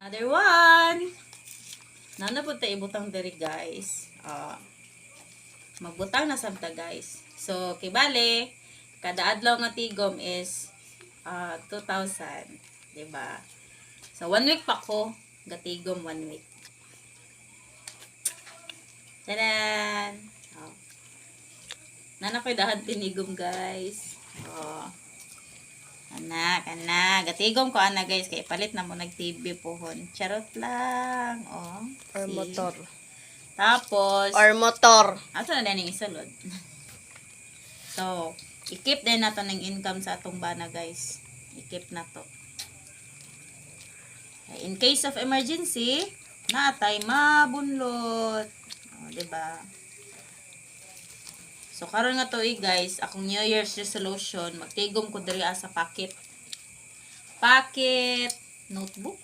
Another one. Nana po tayo ibutang diri guys. Magbutang na sabta guys. So, kibale, kada adlaw nga tigom is 2,000. Diba? So, 1 week pa ko. Gatigom 1 week. Tadan! Nana ko'y dahan tinigom guys. Kana. Gatigom ko ana guys. Kaya palit na mo nag-TV pohon. Charot lang. Or See? motor. Tapos, Or motor. ato na din yung isulod. So, i-keep din nato ng income sa atong bana guys. I-keep na to. In case of emergency, natay mabunlot. Diba? So, karon nga to guys, akong New Year's resolution, magtigom ko diri sa packet notebook.